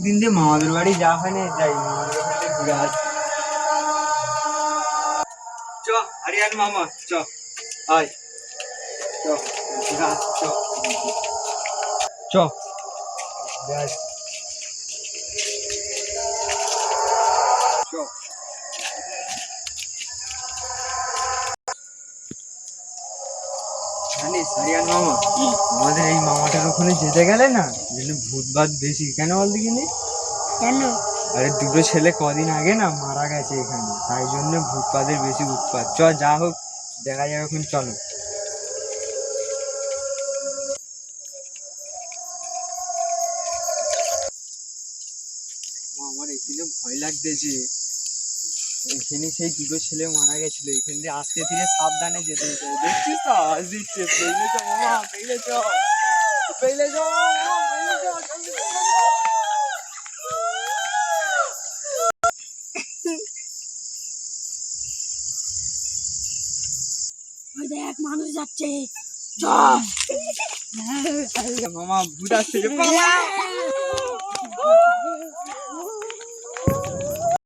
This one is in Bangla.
দিন দিয়ে মামাদের বাড়ি যাওয়া হয় না, যাই মামাদের বাড়ি ঘুরে আসি। চ আরিয়ান মামা, চ আয়, চ ঘুরে আসি, চ চ ঘুরে আসি, চ। জানিস আরিয়ান মামা, আমাদের এই মামাটার ওখানে যেতে গেলে না যেন ভূতভাত বেশি। কেন বল দেখিনি? কেন? আরে দুটো ছেলে কদিন আগে না মারা গেছে এখানে, তাই জন্য ভূতপাতের বেশি উৎপাত। চ যা হোক দেখা যাবে এখন, চলো। আমার এখানে ভয় লাগতেছে, এখানে সেই দুটো ছেলে মারা গেছিল, এখান দিয়ে আস্তে ধীরে সাবধানে যেতে হতো। দেখছিস তো আওয়াজ দিচ্ছে, পেলে চ মামা, পেলে চ, পেলে চ মামা, পেলে চ, জলদি চ। ওই দেখ মানুষ যাচ্ছে, চ। মামা ভূত আসছে রে, মামা।